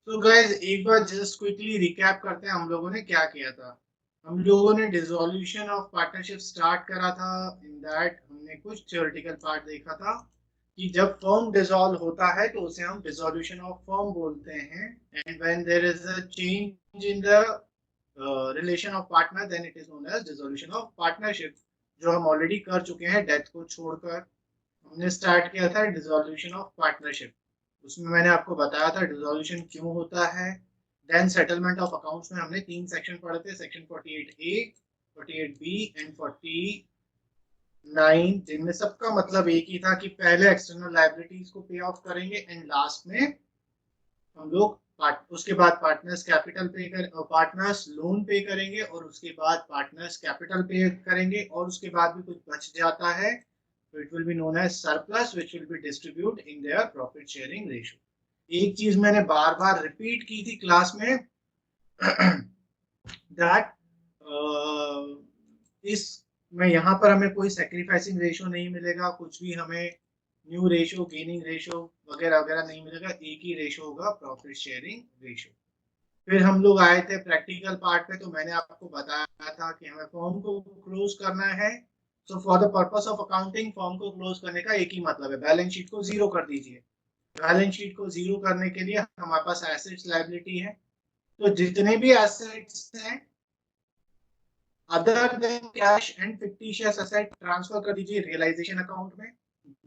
तो गाइस एक बार just quickly recap करते हैं हम लोगों ने क्या किया था। हम लोगों ने डिसोल्यूशन ऑफ पार्टनरशिप स्टार्ट करा था। इन दैट हमने कुछ थ्योरेटिकल पार्ट देखा था कि जब फर्म डिसॉल्व होता है तो उसे हम डिसोल्यूशन ऑफ फर्म बोलते हैं। And when there is a change in the relation of partner then it is known as dissolution of partnership, जो हम ऑलरेडी कर चुके हैं डेथ को छोड़कर। हमने स्टार्ट किया था डिसोल्यूशन ऑफ पार्टनरशिप। उसमें मैंने आपको बताया था डिसोल्यूशन क्यों होता है। देन सेटलमेंट ऑफ अकाउंट्स में हमने 3 सेक्शन पढ़े थे, सेक्शन 48A, 48B एंड 49, जिनमें सबका मतलब एक ही था कि पहले एक्सटर्नल लायबिलिटीज को पे ऑफ करेंगे एंड लास्ट में हम लोग उसके बाद पार्टनर्स कैपिटल पे कर पार्टनर्स लोन पे करेंगे और उसके बाद पार्टनर्स कैपिटल पे करेंगे और उसके बाद भी कुछ बच जाता है तो it will be known as surplus which will be distribute in their profit sharing ratio. एक चीज मैंने बार बार रिपीट की थी क्लास में दैट इस में यहाँ पर हमें कोई सेक्रीफाइसिंग रेशियो नहीं मिलेगा, कुछ भी हमें न्यू रेशियो गेनिंग रेशियो वगैरह वगैरह नहीं मिलेगा, एक ही रेशियो होगा प्रॉफिट शेयरिंग रेशियो। फिर हम लोग आए थे प्रैक्टिकल पार्ट पे, तो मैंने आपको बताया था कि हमें फॉर्म को क्लोज करना है। So for the purpose of accounting form को क्लोज करने का एक ही मतलब है, बैलेंस शीट को जीरो कर दीजिए। बैलेंस शीट को जीरो करने के लिए हमारे पास एसेट्स लायबिलिटी है, तो जितने भी एसेट्स हैं other than cash and fictitious asset transfer कर दीजिए रियलाइजेशन अकाउंट में।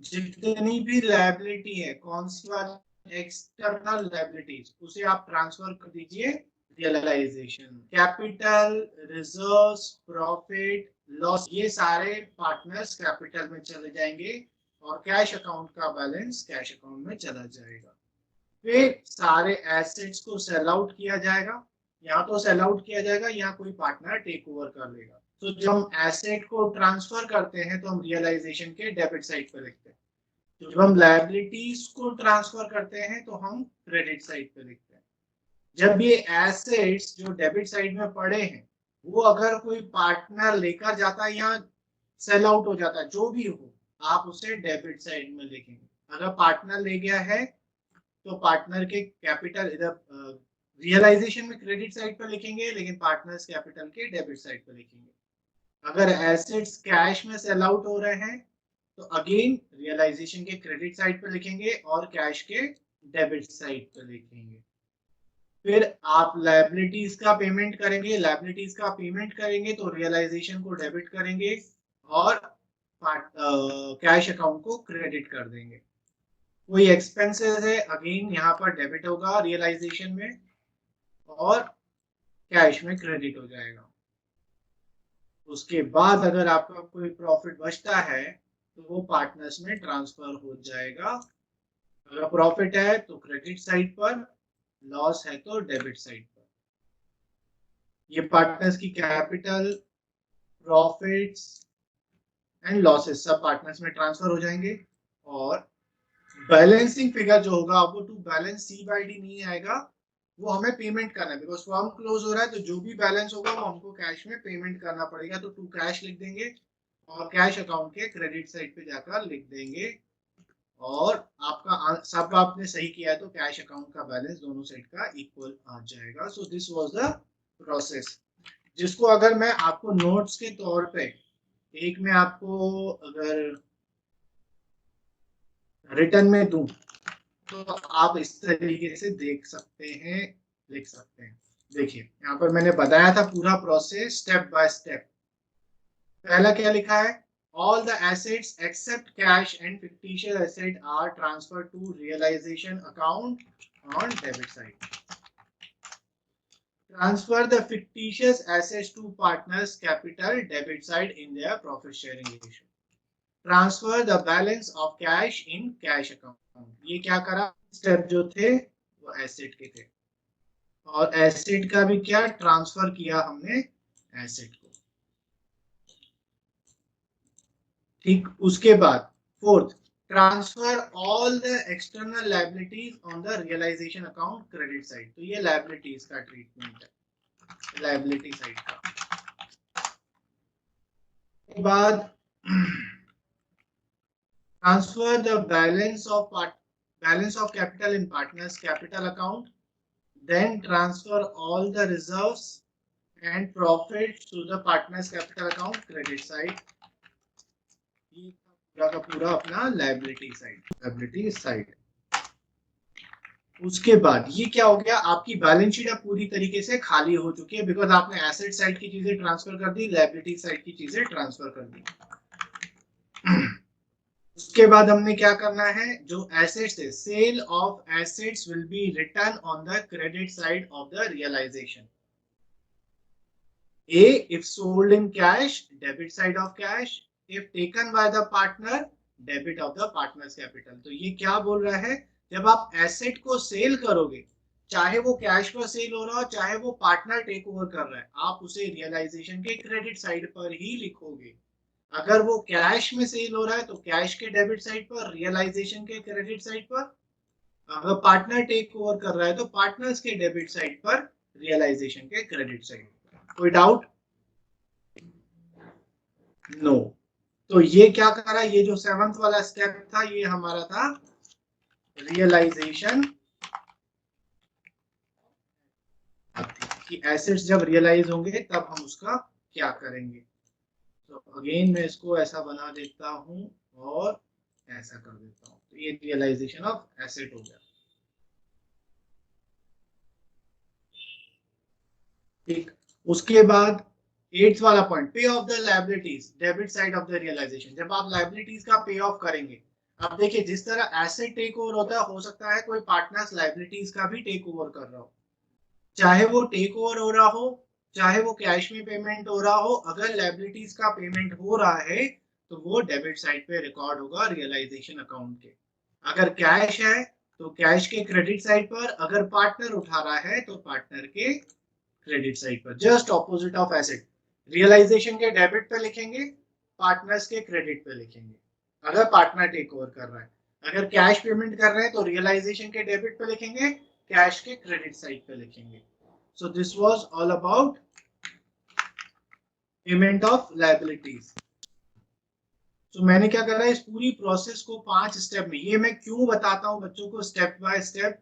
जितनी भी लायबिलिटी है कौन सी वाली एक्सटर्नल लायबिलिटीज उसे आप ट्रांसफर कर दीजिए realization. Capital, reserves, profit, loss ये सारे पार्टनर्स कैपिटल में चले जाएंगे और कैश अकाउंट का बैलेंस कैश अकाउंट में चला जाएगा। फिर सारे एसेट्स को सेल आउट किया जाएगा, यहाँ तो सेल आउट किया जाएगा, यहाँ कोई पार्टनर टेक ओवर कर लेगा। तो जब हम एसेट को ट्रांसफर करते हैं तो हम रियलाइजेशन के डेबिट साइड पर लिखते हैं, तो जब हम लायबिलिटीज को ट्रांसफर करते हैं तो हम क्रेडिट साइड पे लिखते हैं। जब ये एसेट्स जो डेबिट साइड में पड़े हैं वो अगर कोई पार्टनर लेकर जाता है या सेल आउट हो जाता है, जो भी हो आप उसे डेबिट साइड में लिखेंगे। अगर पार्टनर ले गया है तो पार्टनर के कैपिटल इधर रियलाइजेशन में क्रेडिट साइड पर लिखेंगे, लेकिन पार्टनर्स कैपिटल के डेबिट साइड पर लिखेंगे। अगर एसेट्स कैश में सेल आउट हो रहे हैं तो अगेन रियलाइजेशन के क्रेडिट साइड पर लिखेंगे और कैश के डेबिट साइड पर लिखेंगे। फिर आप लायबिलिटीज का पेमेंट करेंगे, लायबिलिटीज का पेमेंट करेंगे तो रियलाइजेशन को डेबिट करेंगे और कैश अकाउंट को क्रेडिट कर देंगे। कोई एक्सपेंसेस है अगेन यहाँ पर डेबिट होगा रियलाइजेशन में और कैश में क्रेडिट हो जाएगा। उसके बाद अगर आपका कोई प्रॉफिट बचता है तो वो पार्टनर्स में ट्रांसफर हो जाएगा। अगर प्रॉफिट है तो क्रेडिट साइड पर, लॉस है तो डेबिट साइड पर। ये पार्टनर्स की कैपिटल, प्रॉफिट्स एंड लॉसेस सब पार्टनर्स में ट्रांसफर हो जाएंगे और बैलेंसिंग फिगर जो होगा वो to balance c by d नहीं आएगा, वो हमें पेमेंट करना है बिकॉज फॉर्म क्लोज हो रहा है, तो जो भी बैलेंस होगा वो हमको कैश में पेमेंट करना पड़ेगा, तो टू कैश लिख देंगे और कैश अकाउंट के क्रेडिट साइड पे जाकर लिख देंगे। और आपका सब आपने सही किया है तो कैश अकाउंट का बैलेंस दोनों साइड का इक्वल आ जाएगा। So this was the process, जिसको अगर मैं आपको नोट्स के तौर पे एक में आपको अगर रिटर्न में दूं तो आप इस तरीके से देख सकते हैं, लिख सकते हैं। देखिए यहाँ पर मैंने बताया था पूरा प्रोसेस स्टेप बाय स्टेप। पहला क्या लिखा है, all the assets except cash and fictitious asset are transferred to realization account on debit side. Transfer the fictitious assets to partners capital debit side in their profit sharing ratio. Transfer the balance of cash in cash account. ये क्या करा, step जो थे वो asset के थे और asset का भी क्या ट्रांसफर किया हमने एसेट को। ठीक, उसके बाद fourth, transfer all the external liabilities on the realisation account credit side. तो ये लायबिलिटीज का ट्रीटमेंट है, लायबिलिटी साइड का। के बाद transfer the balance of capital in partners capital account then transfer all the reserves and profits to the partners capital account credit side. ये पूरा का पूरा अपना लायबिलिटी साइड। उसके बाद ये क्या हो गया, आपकी बैलेंस शीट अब पूरी तरीके से खाली हो चुकी है, बिकॉज आपने एसेट साइड की चीजें ट्रांसफर कर दी, लायबिलिटी साइड की चीजें ट्रांसफर कर दी। उसके बाद हमने क्या करना है, जो एसेट्स है, sale of assets will be written on the credit side of the realization. A, if sold in cash, debit side of cash. If taken by the partner, debit of the partner's capital. तो ये क्या बोल रहा है, जब आप asset को cell करोगे, चाहे वो कैश पर सेल हो रहा हो, चाहे वो पार्टनर टेक ओवर कर रहा है, आप उसे रियलाइजेशन के क्रेडिट साइड पर ही लिखोगे। अगर वो कैश में सेल हो रहा है तो कैश के डेबिट साइड पर, रियलाइजेशन के क्रेडिट साइड पर। अगर पार्टनर टेक ओवर कर रहा है तो पार्टनर्स के डेबिट साइड पर, रियलाइजेशन के क्रेडिट साइड पर। कोई डाउट? नो। तो ये क्या करा, ये जो 7th वाला स्टेप था ये हमारा था रियलाइजेशन, कि एसेट्स जब रियलाइज होंगे तब हम उसका क्या करेंगे। तो अगेन मैं इसको ऐसा बना देता हूं और ऐसा कर देता हूं, तो ये रियलाइजेशन ऑफ एसेट हो गया। ठीक, उसके बाद 8th वाला point, pay off the liabilities, debit side of the realization. जब आप लायबिलिटीज का पे ऑफ करेंगे, अब देखिए जिस तरह एसेट टेक ओवर होता है, हो सकता है कोई पार्टनर्स लायबिलिटीज का भी टेक ओवर कर रहा हो, चाहे वो टेक ओवर हो रहा हो, चाहे वो कैश में पेमेंट हो रहा हो। अगर लायबिलिटीज का पेमेंट हो रहा है तो वो डेबिट साइड पे रिकॉर्ड होगा रियलाइजेशन अकाउंट के। अगर कैश है तो कैश के क्रेडिट साइड पर, अगर पार्टनर उठा रहा है तो पार्टनर के क्रेडिट साइड पर, just opposite of asset. Realization के डेबिट पे लिखेंगे, पार्टनर्स के क्रेडिट पे लिखेंगे अगर पार्टनर टेक ओवर कर रहा है। अगर कैश पेमेंट कर रहे हैं तो रियलाइजेशन के डेबिट पे लिखेंगे, कैश के क्रेडिट साइड पे लिखेंगे। So this was all about payment of liabilities. तो मैंने क्या करा है, इस पूरी प्रोसेस को 5 स्टेप में, ये मैं क्यों बताता हूँ बच्चों को स्टेप बाय स्टेप,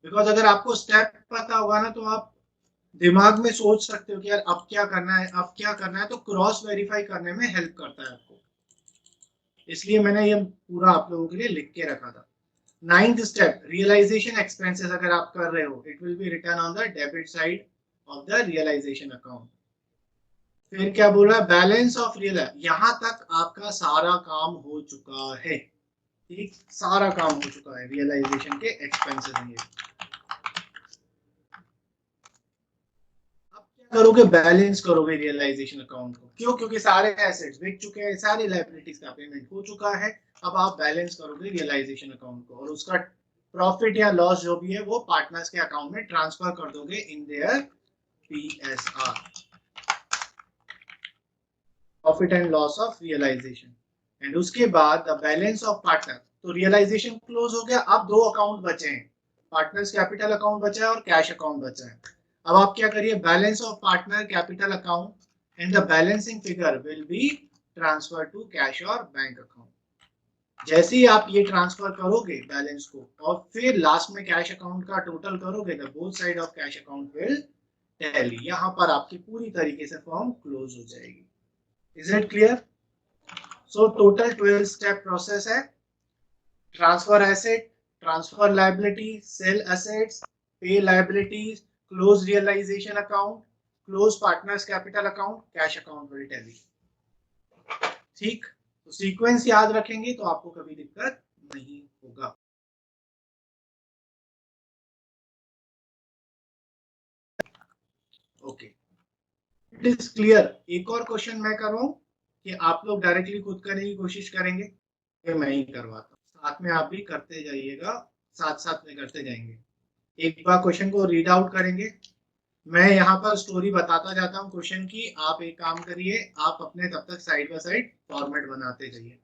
बिकॉज अगर आपको स्टेप पता होगा ना तो आप दिमाग में सोच सकते हो कि यार अब क्या करना है, अब क्या करना है, तो क्रॉस वेरीफाई करने में हेल्प करता है आपको। इसलिए मैंने ये पूरा आप लोगों के लिए लिख के रखा था। 9th स्टेप, रियलाइजेशन एक्सपेंसेस अगर आप कर रहे हो, it will be written on the debit side of the realisation account. फिर क्या बोल रहा है, बैलेंस ऑफ रियल, यहां तक आपका सारा काम हो चुका है। ठीक, सारा काम हो चुका है, रियलाइजेशन के एक्सपेंसेस हैं ये। करोगे, बैलेंस करोगे रियलाइजेशन अकाउंट को, क्यों? क्योंकि सारे एसेट्स बिक चुके हैं, सारी लायबिलिटीज का पेमेंट हो चुका है। अब आप बैलेंस करोगे रियलाइजेशन अकाउंट को, और उसका प्रॉफिट या लॉस जो भी है वो पार्टनर्स के अकाउंट में ट्रांसफर कर दोगे in their PSR, profit and loss of realization. And उसके बाद द बैलेंस ऑफ पार्टनर, तो रियलाइजेशन क्लोज हो गया, अब 2 अकाउंट बचे हैं, पार्टनर्स कैपिटल अकाउंट बचा है और कैश अकाउंट बचा है। अब आप क्या करिए, balance of partner capital account and the balancing figure will be transfer to cash और बैंक अकाउंट। जैसे ही आप ये ट्रांसफर करोगे बैलेंस को और फिर लास्ट में कैश अकाउंट का टोटल करोगे, the both side of cash account will tally. यहां पर आपकी पूरी तरीके से फॉर्म क्लोज हो जाएगी। Is it clear? So total 12 step process है, transfer asset, transfer liability, sell assets, pay liabilities, close realisation account, close partners capital account, cash account will tally. ठीक, तो सीक्वेंस याद रखेंगे तो आपको कभी दिक्कत नहीं होगा। Okay, it is clear. एक और क्वेश्चन मैं कर रहा हूं कि आप लोग डायरेक्टली खुद करने की कोशिश करेंगे, ये मैं ही करवाता हूँ, साथ में आप भी करते जाइएगा, साथ साथ में करते जाएंगे। एक बार क्वेश्चन को रीड आउट करेंगे, मैं यहाँ पर स्टोरी बताता जाता हूँ क्वेश्चन की, आप एक काम करिए, आप अपने तब तक साइड बाय साइड फॉर्मेट बनाते जाइए।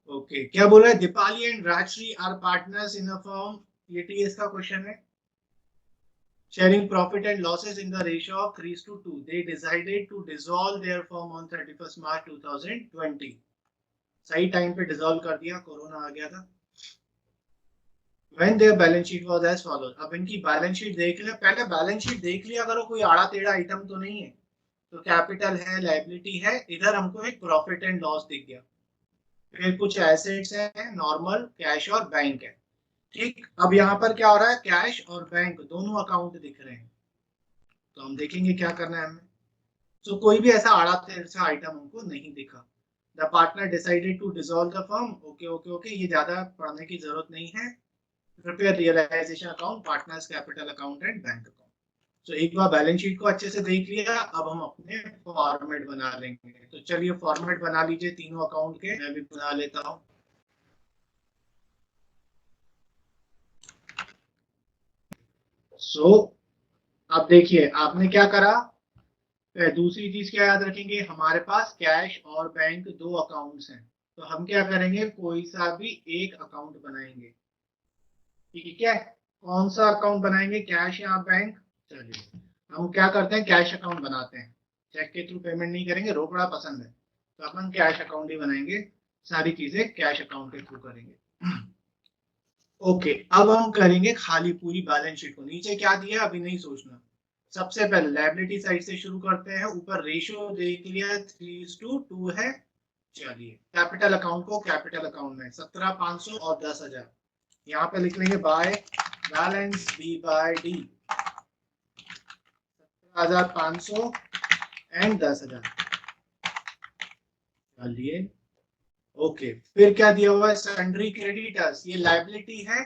ओके, क्या बोला है, Deepali and Rajshree are partners in a firm, ये टीएस का क्वेश्चन है। Sharing profit and losses in the ratio of 3:2. They decided to dissolve their firm on 31st March 2020. सही टाइम पे डिसॉल्व कर दिया, कोरोना आ गया था। When their balance sheet was as follows. अब इनकी बैलेंस शीट देख ले, पहले बैलेंस शीट देख लिया करो, कोई आड़ा टेढ़ा आइटम तो नहीं है। तो कैपिटल है, लायबिलिटी है, इधर हमको एक प्रॉफिट एंड लॉस दिख गया, फिर कुछ एसेट्स है, नॉर्मल कैश और बैंक है। ठीक, अब यहाँ पर क्या हो रहा है, कैश और बैंक दोनों अकाउंट दिख रहे हैं। तो हम देखेंगे क्या करना है हमें। तो कोई भी ऐसा आड़ा टेढ़ा आइटम हमको नहीं दिखा। The partner decided to dissolve the firm. Okay okay okay, ये ज्यादा पढ़ने की जरूरत नहीं है। Prepare realization account, partners capital account and bank account. तो एक बार बैलेंस शीट को अच्छे से देख लिया, अब हम अपने फॉर्मेट बना लेंगे। तो चलिए फॉर्मेट बना लीजिए तीनों अकाउंट के, मैं भी बना लेता हूँ। अब देखिए आपने क्या करा, दूसरी चीज क्या याद रखेंगे, हमारे पास कैश और बैंक दो अकाउंट्स हैं, तो हम क्या करेंगे, कोई सा भी एक अकाउंट बनाएंगे। ठीक है, कौन सा अकाउंट बनाएंगे, कैश या बैंक। चलिए हम क्या करते हैं, कैश अकाउंट बनाते हैं। चेक के थ्रू पेमेंट नहीं करेंगे, रोकड़ा पसंद है, तो अपन कैश अकाउंट ही बनाएंगे, सारी चीजें कैश अकाउंट के थ्रू करेंगे। ओके, अब हम करेंगे खाली पूरी बैलेंस शीट को। नीचे क्या दिया अभी नहीं सोचना। सबसे पहले लायबिलिटी साइड से शुरू करते हैं। ऊपर रेशियो देख लिया 3:2 है। चलिए कैपिटल अकाउंट को कैपिटल अकाउंट में 17,500 और 10,000 यहाँ पे लिख लेंगे by balance b by d, 17,500 and 10,000। चलिए ओके, फिर क्या दिया हुआ है, सन्ड्री क्रेडिटर्स, ये लायबिलिटी है।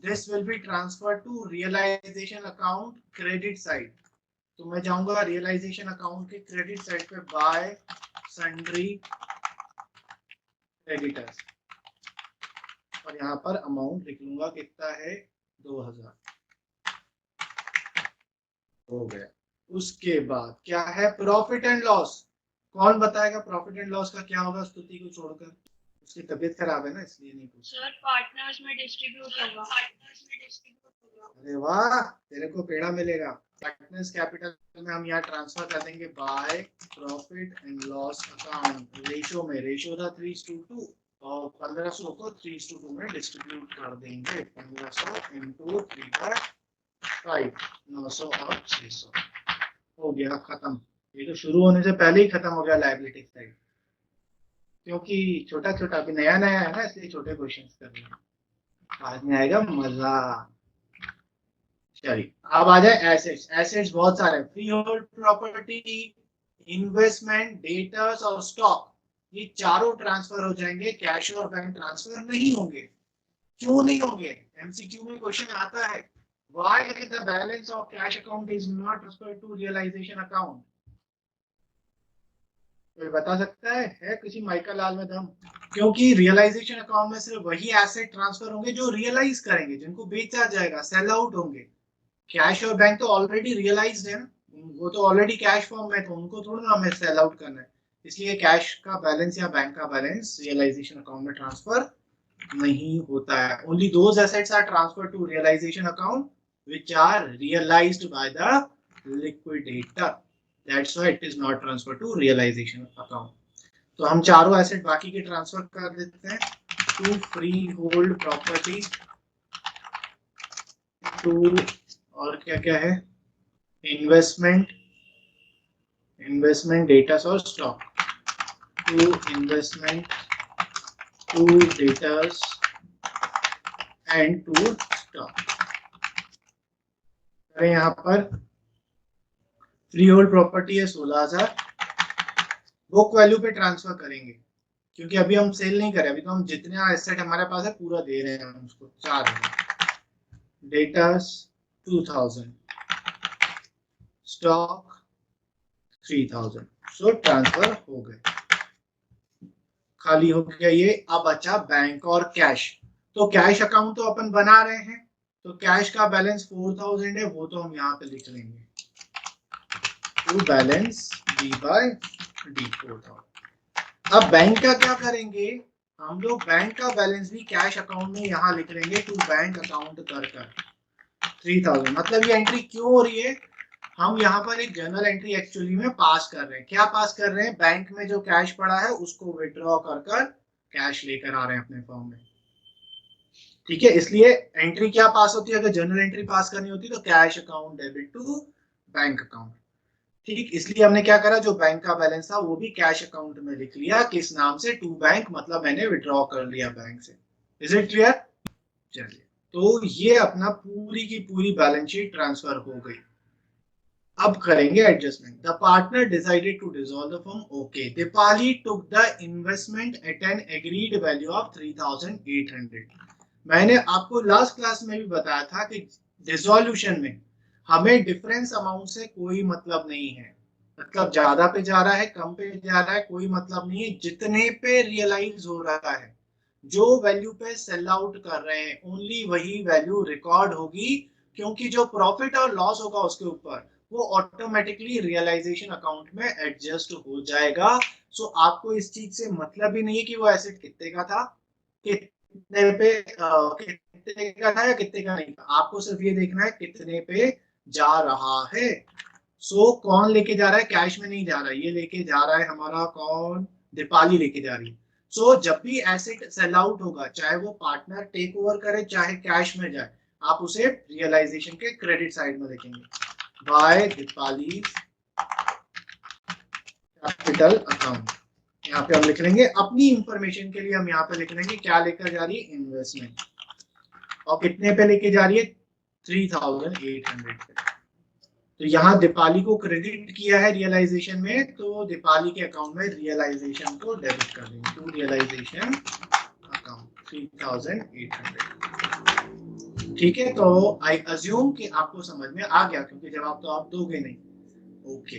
This will be transfer to realization account credit side. तो मैं जाऊंगा रियलाइजेशन अकाउंट के क्रेडिट साइड पे, बाय सन्ड्री क्रेडिटर्स, और यहाँ पर अमाउंट लिख लूंगा, कितना है 2,000। हो गया। उसके बाद क्या है, प्रॉफिट एंड लॉस। कौन बताएगा प्रॉफिट एंड लॉस का क्या होगा, स्तुति को छोड़कर। उसकी तबीयत खराब है ना, इसलिए नहीं पूछ। सर पार्टनर्स में डिस्ट्रीब्यूट होगा। अरे वाह, तेरे को पेड़ा मिलेगा। पार्टनर्स कैपिटल में हम यहाँ ट्रांसफर कर देंगे by profit and loss account. Ratio में, रेशियो था 3:2 और 1,500 को 3:2 में डिस्ट्रीब्यूट कर देंगे। 1,500 इंटू 3/5, 900 और 600। हो गया खत्म। ये तो शुरू होने से पहले ही खत्म हो गया लायबिलिटी साइड, क्योंकि छोटा छोटा अभी नया नया है ना, इसलिए छोटे क्वेश्चंस कर रहे हैं। आज में आएगा मजा। चलिए अब आ जाए एसेट्स। एसेट्स बहुत सारे, free hold property, investment, debtors और स्टॉक, ये चारों ट्रांसफर हो जाएंगे, कैश और बैंक ट्रांसफर नहीं होंगे। क्यों नहीं होंगे, एमसीक्यू में क्वेश्चन आता है, why the balance of cash account is not transferred to realization account. कोई बता सकता है किसी माइकल लाल में दम। क्योंकि रियलाइजेशन अकाउंट में सिर्फ वही एसेट ट्रांसफर होंगे जो रियलाइज करेंगे, जिनको बेचा जाएगा, सेल आउट होंगे। कैश और बैंक तो ऑलरेडी रियलाइज्ड है, वो तो ऑलरेडी कैश फॉर्म में, तो उनको थोड़ा ना हमें सेल आउट करना है। इसलिए कैश का बैलेंस या बैंक का बैलेंस रियलाइजेशन अकाउंट में ट्रांसफर नहीं होता है। Only those assets are transfer to realization account which are realized by the liquidator, that's why it is not transfer to realization account. तो हम चारों एसेट बाकी के ट्रांसफर कर देते हैं to free hold property, to और क्या क्या है, इन्वेस्टमेंट, इन्वेस्टमेंट, डेटा और stock, to investment, to debtors and to stock. यहाँ पर फ्री होल्ड प्रॉपर्टी है 16,000, बुक वैल्यू पे ट्रांसफर करेंगे, क्योंकि अभी हम सेल नहीं करें, अभी तो हम जितने एसेट हमारे पास है पूरा दे रहे हैं हम उसको, 4,000, डेटर्स 2,000, स्टॉक 3,000। सो ट्रांसफर हो गए, खाली हो गया ये। अब बचा बैंक और कैश। तो कैश अकाउंट तो अपन बना रहे हैं, तो कैश का बैलेंस 4,000 है, वो तो हम यहाँ पे लिख लेंगे, to balance b by d 4,000। अब बैंक का क्या करेंगे, हम लोग बैंक का बैलेंस भी कैश अकाउंट में यहाँ लिख लेंगे, टू बैंक अकाउंट कर 3,000। मतलब ये एंट्री क्यों हो रही है, हम यहाँ पर एक जर्नल एंट्री एक्चुअली में पास कर रहे हैं। क्या पास कर रहे हैं, बैंक में जो कैश पड़ा है उसको विड्रॉ कर कैश लेकर आ रहे हैं अपने फॉर्म में। ठीक है, इसलिए एंट्री क्या पास होती है, अगर जर्नल एंट्री पास करनी होती तो cash account debit to bank account. ठीक, इसलिए हमने क्या करा, जो बैंक का बैलेंस था वो भी कैश अकाउंट में लिख लिया, किस नाम से, टू बैंक, मतलब मैंने विड्रॉ कर लिया बैंक से। Is it clear? चलिए, तो ये अपना पूरी की पूरी बैलेंस शीट ट्रांसफर हो गई। अब करेंगे adjustment. The partner decided to dissolve the firm. Okay, Deepali took the investment at an agreed value of 3800। मैंने आपको लास्ट क्लास में भी बताया था कि डिसोल्यूशन में हमें डिफरेंस अमाउंट से कोई मतलब नहीं है, मतलब ज्यादा पे जा रहा है कम पे जा रहा है कोई मतलब नहीं है, जितने पे रियलाइज हो रहा है, जो वैल्यू पे सेल आउट कर रहे हैं, ओनली वही वैल्यू रिकॉर्ड होगी, क्योंकि जो प्रॉफिट और लॉस होगा उसके ऊपर वो ऑटोमेटिकली रियलाइजेशन अकाउंट में एडजस्ट हो जाएगा। सो आपको इस चीज से मतलब ही नहीं है कि वो एसेट कितने का था, कितने पे कितने का था या कितने का नहीं था, आपको सिर्फ ये देखना है कितने पे जा रहा है। सो कौन लेके जा रहा है, कैश में नहीं जा रहा है, ये लेके जा रहा है हमारा कौन, दीपाली लेके जा रही है। सो जब भी एसेट सेल आउट होगा, चाहे वो पार्टनर टेक ओवर करे चाहे कैश में जाए, आप उसे रियलाइजेशन के क्रेडिट साइड में लिखेंगे, बाय दीपाली कैपिटल अकाउंट। यहाँ पे हम लिख लेंगे, अपनी इंफॉर्मेशन के लिए हम यहाँ पे लिख लेंगे क्या लेकर जा रही है, इन्वेस्टमेंट, और कितने पे लेके जा रही है, 3800 पे। तो यहाँ दीपाली को क्रेडिट किया है रियलाइजेशन में, तो दीपाली के अकाउंट में रियलाइजेशन को डेबिट कर देंगे, टू रियलाइजेशन अकाउंट 3800। ठीक है, तो आई अज्यूम कि आपको समझ में आ गया, क्योंकि जवाब तो आप दोगे नहीं। ओके,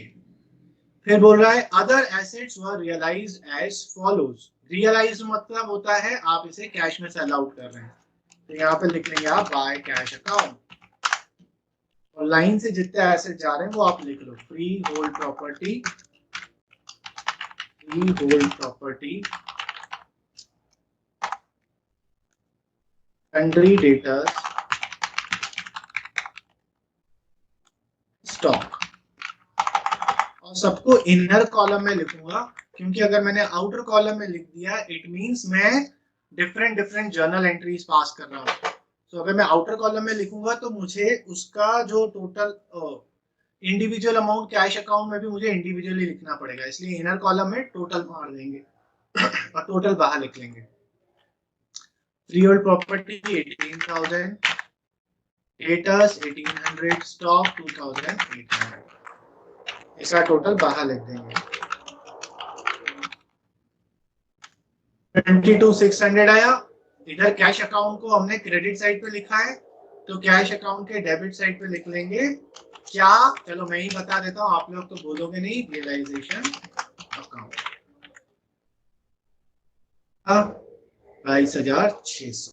फिर बोल रहा है अदर एसेट्स वर रियलाइज्ड एज फॉलोज। रियलाइज मतलब होता है आप इसे कैश में सेल आउट कर रहे हैं, तो यहाँ पे लिख लेंगे आप बाय कैश अकाउंट, और लाइन से जितने एसेट जा रहे हैं वो आप लिख लो, free hold property, free hold property, sundry debtors, stock. और सबको इनर कॉलम में लिखूंगा, क्योंकि अगर मैंने आउटर कॉलम में लिख दिया इट मींस मैं different different journal entries pass कर रहा हूँ। तो अगर मैं आउटर कॉलम में लिखूंगा तो मुझे उसका जो total individual amount cash account में भी मुझे इंडिविजुअली लिखना पड़ेगा, इसलिए इनर कॉलम में टोटल मार देंगे और टोटल बाहर लिख लेंगे। Free hold property 18,000, debtors 1800, stock 2800, इसका टोटल बाहर लिख देंगे। 22,600 आया। इधर कैश अकाउंट को हमने क्रेडिट साइड पे लिखा है, तो कैश अकाउंट के डेबिट साइड पे लिख लेंगे क्या, चलो मैं ही बता देता हूं, आप लोग तो बोलोगे नहीं, रियलाइजेशन अकाउंट 22,600।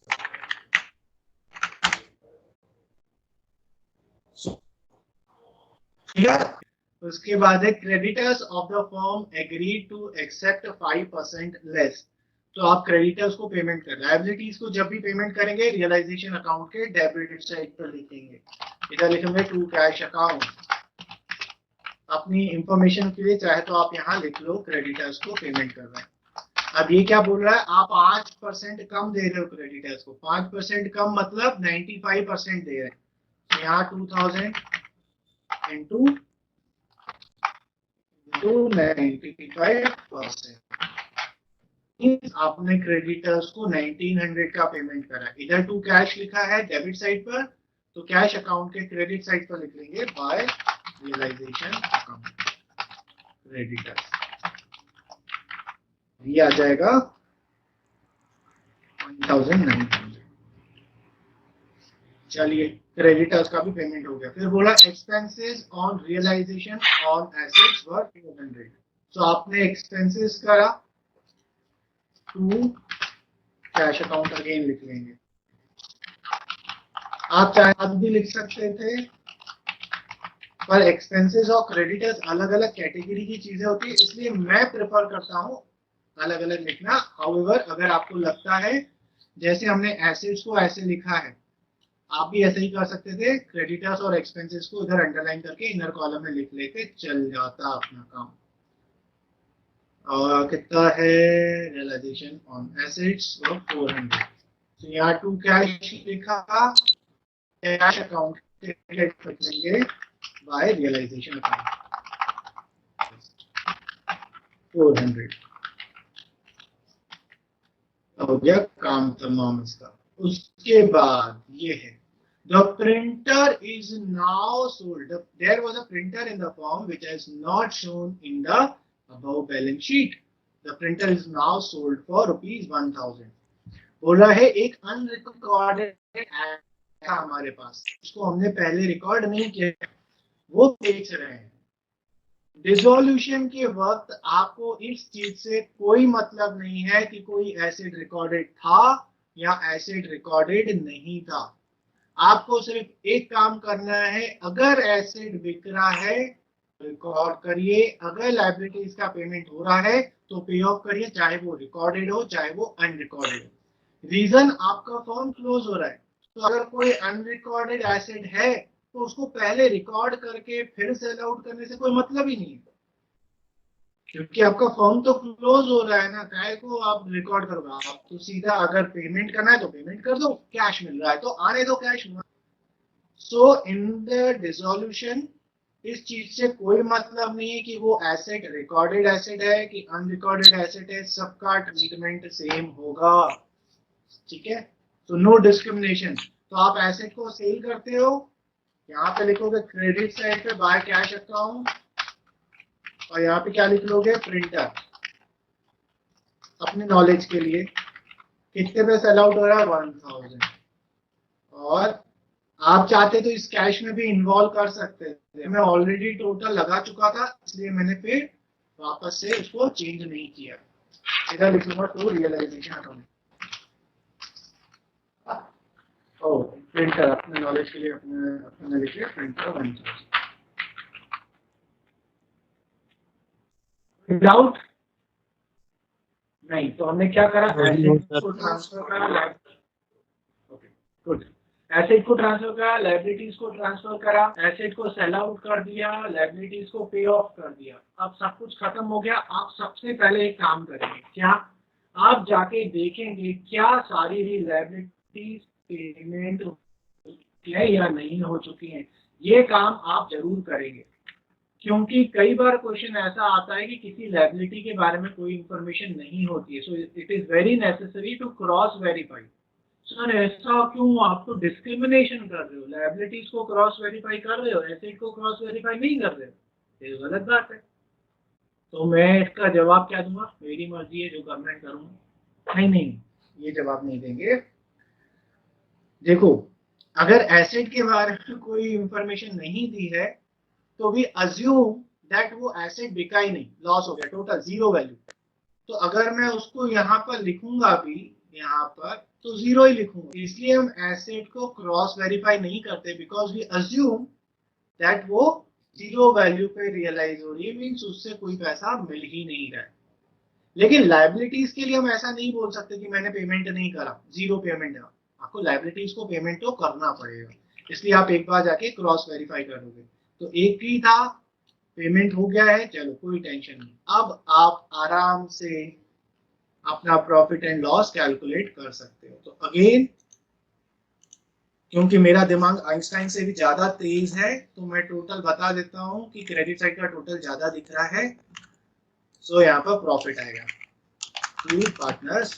उसके बाद है creditors of the firm agree to accept 5% less. तो आप क्रेडिटर्स को पेमेंट कर, लायबिलिटीज को जब भी पेमेंट करेंगे रियलाइजेशन अकाउंट के डेबिट साइड पर लिखेंगे, इधर लिखेंगे टू कैश अकाउंट। अपनी इंफॉर्मेशन के लिए चाहे तो आप यहाँ लिख लो क्रेडिटर्स को पेमेंट कर रहे हैं। अब ये क्या बोल रहा है, आप 5% कम दे रहे हो क्रेडिटर्स को, 5% कम मतलब 95% दे रहे हैं, तो यहाँ 2000 इंटू 95%, आपने क्रेडिटर्स को 1900 का पेमेंट करा। इधर टू कैश लिखा है डेबिट साइड पर, तो कैश अकाउंट के क्रेडिट साइड पर लिख लेंगे बाय रियलाइजेशन अकाउंट क्रेडिटर्स, ये आ जाएगा 1900। चलिए, क्रेडिटर्स का भी पेमेंट हो गया। फिर बोला expenses on realisation on assets were 400, तो आपने एक्सपेंसेस करा, टू कैश अकाउंट अगेन लिख लेंगे। आप चाहे अब भी लिख सकते थे, पर एक्सपेंसेस और क्रेडिटर्स अलग अलग कैटेगरी की चीजें होती है, इसलिए मैं प्रेफर करता हूं अलग अलग लिखना। हाउएवर अगर आपको लगता है जैसे हमने एसेट्स को ऐसे लिखा है, आप भी ऐसे ही कर सकते थे, क्रेडिटर्स और एक्सपेंसेस को इधर अंडरलाइन करके इनर कॉलम में लिख लेते, चल जाता अपना काम। और कितना है रियलाइजेशन ऑन एसेट्स और 400, तो यहाँ टू कैश लिखा, कैश अकाउंट क्रेडिट करेंगे बाय रियलाइजेशन अकाउंट 400 हो गया काम तमाम इसका। उसके बाद ये है the printer is now sold. There was a printer in the form which is not shown in the above balance sheet. The printer is now sold for ₹1000. बोला है एक अनरिकॉर्डेड था हमारे पास, उसको हमने पहले रिकॉर्ड नहीं किया, वो बेच रहे हैं। डिसोल्यूशन के वक्त आपको इस चीज से कोई मतलब नहीं है कि कोई एसेट रिकॉर्डेड था या एसेट रिकॉर्डेड नहीं था। आपको सिर्फ एक काम करना है, अगर एसेट बिक रहा है रिकॉर्ड करिए, अगर लायबिलिटीज का पेमेंट हो रहा है तो पे ऑफ करिए, चाहे वो रिकॉर्डेड हो चाहे वो अनरिकॉर्डेड हो। रीजन आपका फॉर्म क्लोज हो रहा है, तो अगर कोई अनरिकॉर्डेड एसेट है तो उसको पहले रिकॉर्ड करके फिर सेल आउट करने से कोई मतलब ही नहीं है, क्योंकि आपका फॉर्म तो क्लोज हो रहा है ना, काहे को आप रिकॉर्ड करोगे। आप तो सीधा अगर पेमेंट करना है तो पेमेंट कर दो, कैश मिल रहा है तो आने दो cash. So in the dissolution इस चीज से कोई मतलब नहीं है कि वो एसेट रिकॉर्डेड एसेट है कि अनरिकॉर्डेड एसेट है, सबका ट्रीटमेंट सेम होगा, ठीक है। तो नो डिस्क्रिमिनेशन। तो आप एसेट को सेल करते हो, यहाँ पे लिखोगे क्रेडिट साइड पे बाय कैश अकाउंट, और यहाँ पे क्या लिख लोगे प्रिंटर। अपने नॉलेज के लिए कितने पे सेल आउट हो रहा है 1000, और आप चाहते तो इस कैश में भी इन्वॉल्व कर सकते थे, मैं ऑलरेडी टोटल लगा चुका था इसलिए मैंने फिर वापस से उसको चेंज नहीं किया। इधर लिखूंगा टू रियलाइजेशन अकाउंट। ओ प्रिंटर, अपने नॉलेज के लिए अपने लिखिए प्रिंटर 1000। डाउट नहीं, तो हमने क्या करा, एसेट को ट्रांसफर करा, ओके गुड, एसेट को ट्रांसफर करा, लायबिलिटीज को ट्रांसफर करा, एसेट को सेल आउट कर दिया, लायबिलिटीज को पे ऑफ कर दिया। अब सब कुछ खत्म हो गया। आप सबसे पहले एक काम करेंगे, क्या आप जाके देखेंगे क्या सारी ही लायबिलिटीज पेमेंट है या नहीं हो चुकी हैं। ये काम आप जरूर करेंगे, क्योंकि कई बार क्वेश्चन ऐसा आता है कि किसी लायबिलिटी के बारे में कोई इंफॉर्मेशन नहीं होती है। So it is very necessary to cross verify. Sir ऐसा क्यों, आप तो डिस्क्रिमिनेशन कर रहे हो, लायबिलिटीज को क्रॉस वेरीफाई कर रहे हो, एसेट को क्रॉस वेरीफाई नहीं कर रहे हो, ये गलत बात है। तो मैं इसका जवाब क्या दूंगा, मेरी मर्जी है, जो करना है करूंगा। नहीं, ये जवाब नहीं देंगे। देखो, अगर एसेट के बारे में कोई इंफॉर्मेशन नहीं दी है तो भी अज्यूम दैट वो एसेट बिका ही नहीं, लॉस हो गया, टोटल जीरो वैल्यू। तो अगर मैं उसको यहाँ पर लिखूंगा भी, यहाँ पर तो जीरो ही लिखूंगा। इसलिए हम एसेट को क्रॉस वेरीफाई नहीं करते, बिकॉज वी अज्यूम दैट वो जीरो वैल्यू पे रियलाइज हो रही है, मीन्स उससे कोई पैसा मिल ही नहीं रहा है। लेकिन लायबिलिटीज के लिए हम ऐसा नहीं बोल सकते कि मैंने पेमेंट नहीं करा, जीरो पेमेंट है। आपको लायबिलिटीज को पेमेंट तो करना पड़ेगा, इसलिए आप एक बार जाके क्रॉस वेरीफाई करोगे। तो एक ही था, पेमेंट हो गया है, चलो कोई टेंशन नहीं। अब आप आराम से अपना प्रॉफिट एंड लॉस कैलकुलेट कर सकते हो। तो अगेन, क्योंकि मेरा दिमाग आइंस्टाइन से भी ज्यादा तेज है, तो मैं टोटल बता देता हूं कि क्रेडिट साइड का टोटल ज्यादा दिख रहा है। सो यहाँ पर प्रॉफिट आएगा to partners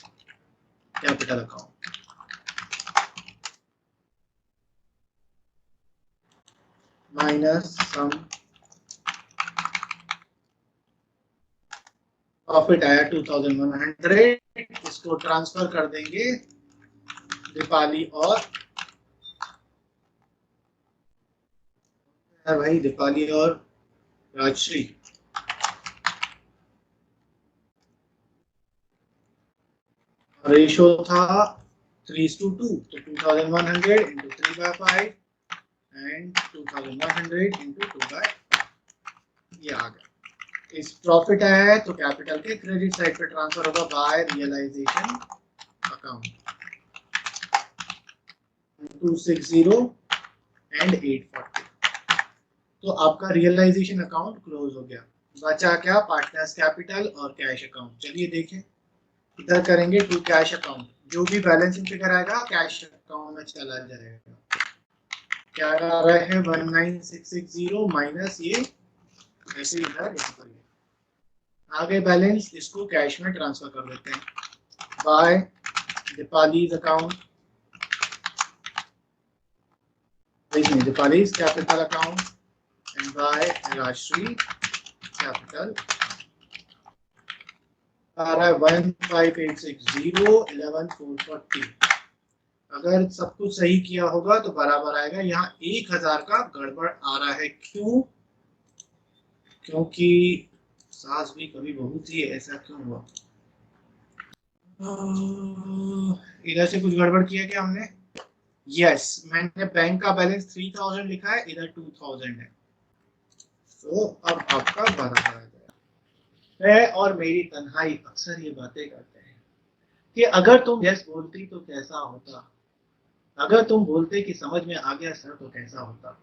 capital account minus some, profit आया 2100, इसको ट्रांसफर कर देंगे दीपाली और भाई दीपाली और राजश्री। रेशो था 3:2, तो 2100 into 3/5 and 2100 into 2/5, ये आ गया। इस प्रॉफिट आया है तो कैपिटल के क्रेडिट साइड पे ट्रांसफर होगा बाय रियलाइजेशन अकाउंट 260 and 840। तो आपका रियलाइजेशन अकाउंट क्लोज हो गया। बचा क्या, पार्टनर्स कैपिटल और कैश अकाउंट। चलिए देखें, इधर करेंगे टू कैश अकाउंट। जो भी बैलेंसिंग फिगर आएगा कैश अकाउंट में चला जाएगा। क्या आ रहा है 19660 माइनस ये ऐसे इधर आगे बैलेंस, इसको कैश में ट्रांसफर कर देते हैं by Deepali's account, Deepali's capital account and by Rajshree capital. आ रहा है 15860 11440। अगर सब कुछ सही किया होगा तो बराबर आएगा। यहाँ 1000 का गड़बड़ आ रहा है, क्यों? क्योंकि सास भी कभी बहू थी, ऐसा क्यों हुआ? इधर से कुछ गड़बड़ किया क्या हमने? यस, मैंने बैंक का बैलेंस 3000 लिखा है, इधर 2000 है। तो अब आपका बराबर आ गया। मैं और मेरी तन्हाई अक्सर ये बातें करते हैं कि अगर तुम यस बोलती तो कैसा होता, अगर तुम बोलते कि समझ में आ गया सर तो कैसा होता।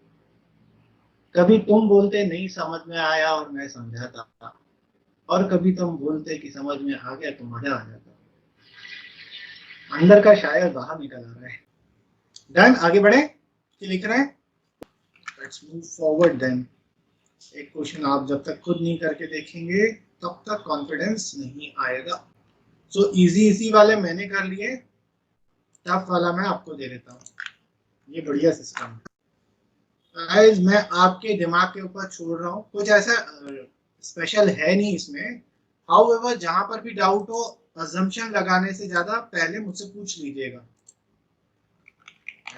कभी तुम बोलते नहीं समझ में आया और मैं समझाता था, और कभी तुम बोलते कि समझ में आ गया तो मजा आ जाता। अंदर का शायर बाहर निकल आ रहा है। डन, आगे बढ़े कि लिख रहे हैं? Let's move forward then. एक क्वेश्चन आप जब तक खुद नहीं करके देखेंगे तब तक कॉन्फिडेंस नहीं आएगा। सो इजी वाले मैंने कर लिए, टफ वाला मैं आपको दे देता हूँ। ये बढ़िया सिस्टम गाइस, मैं आपके दिमाग के ऊपर छोड़ रहा हूँ, कुछ ऐसा स्पेशल है नहीं इसमें। हाउएवर जहां पर भी डाउट हो, अजम्पशन लगाने से ज्यादा पहले मुझसे पूछ लीजिएगा।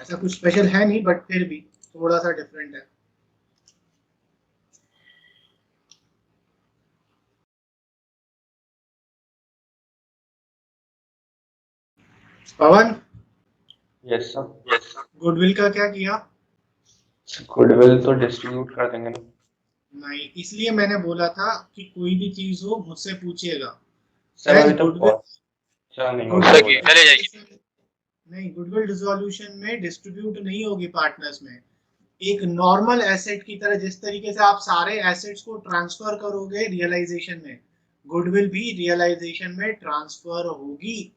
ऐसा कुछ स्पेशल है नहीं, बट फिर भी थोड़ा सा डिफरेंट है। पवन, यस सर। गुडविल का क्या किया? गुडविल तो डिस्ट्रीब्यूट कर देंगे ना। नहीं, इसलिए मैंने बोला था कि कोई भी चीज हो मुझसे पूछिएगा। सर अभी तो गुडविल नहीं नहीं, गुडविल डिसोल्यूशन में डिस्ट्रीब्यूट नहीं होगी पार्टनर्स में। एक नॉर्मल एसेट की तरह, जिस तरीके से आप सारे एसेट्स को ट्रांसफर करोगे रियलाइजेशन में, गुडविल भी रियलाइजेशन में ट्रांसफर होगी।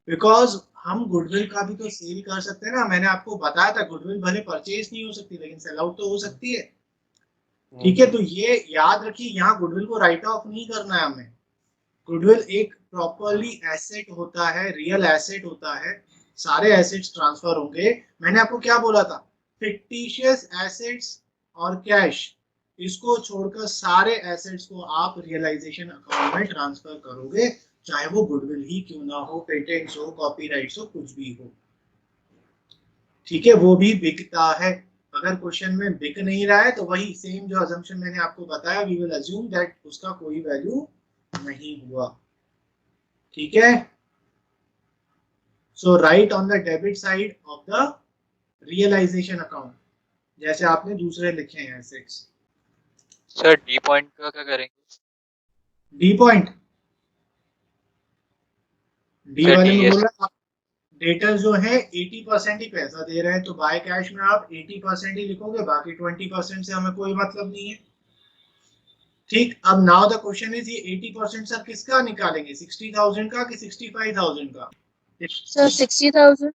बिकॉज हम गुडविल का भी तो सेल कर सकते हैं ना। मैंने आपको बताया था गुडविल भले परचेज नहीं हो सकती लेकिन सेल आउट तो हो सकती है। ठीक है, तो ये याद रखिए, यहाँ गुडविल को राइट ऑफ नहीं करना है हमें। गुडविल एक प्रॉपरली एसेट होता है, रियल एसेट होता है। सारे एसेट्स ट्रांसफर होंगे। मैंने आपको क्या बोला था? फिक्टिशियस एसेट्स और कैश, इसको छोड़कर सारे एसेट्स को आप रियलाइजेशन अकाउंट में ट्रांसफर करोगे, चाहे वो गुडविल ही क्यों ना हो, पेटेंट्स हो, कॉपीराइट्स हो, कुछ भी हो। ठीक है, वो भी बिकता है। अगर क्वेश्चन में बिक नहीं रहा है तो वही सेम जो अजम्पशन मैंने आपको बताया, वी विल अज्यूम दैट उसका कोई वैल्यू नहीं हुआ। ठीक है, so write on the debit side of the realisation account, जैसे आपने दूसरे लिखे हैं एसेट्स। सर डी पॉइंट का क्या करेंगे? डी पॉइंट, डी वाले में बोल रहा है डेटर जो है 80% ही पैसा दे रहे हैं, तो बाय कैश में आप 80% ही लिखोगे, बाकी 20% से हमें कोई मतलब नहीं है। ठीक, अब नाउ द क्वेश्चन इज, ये 80% सर किसका निकालेंगे? 60,000 का कि 65,000 का? सर 60,000।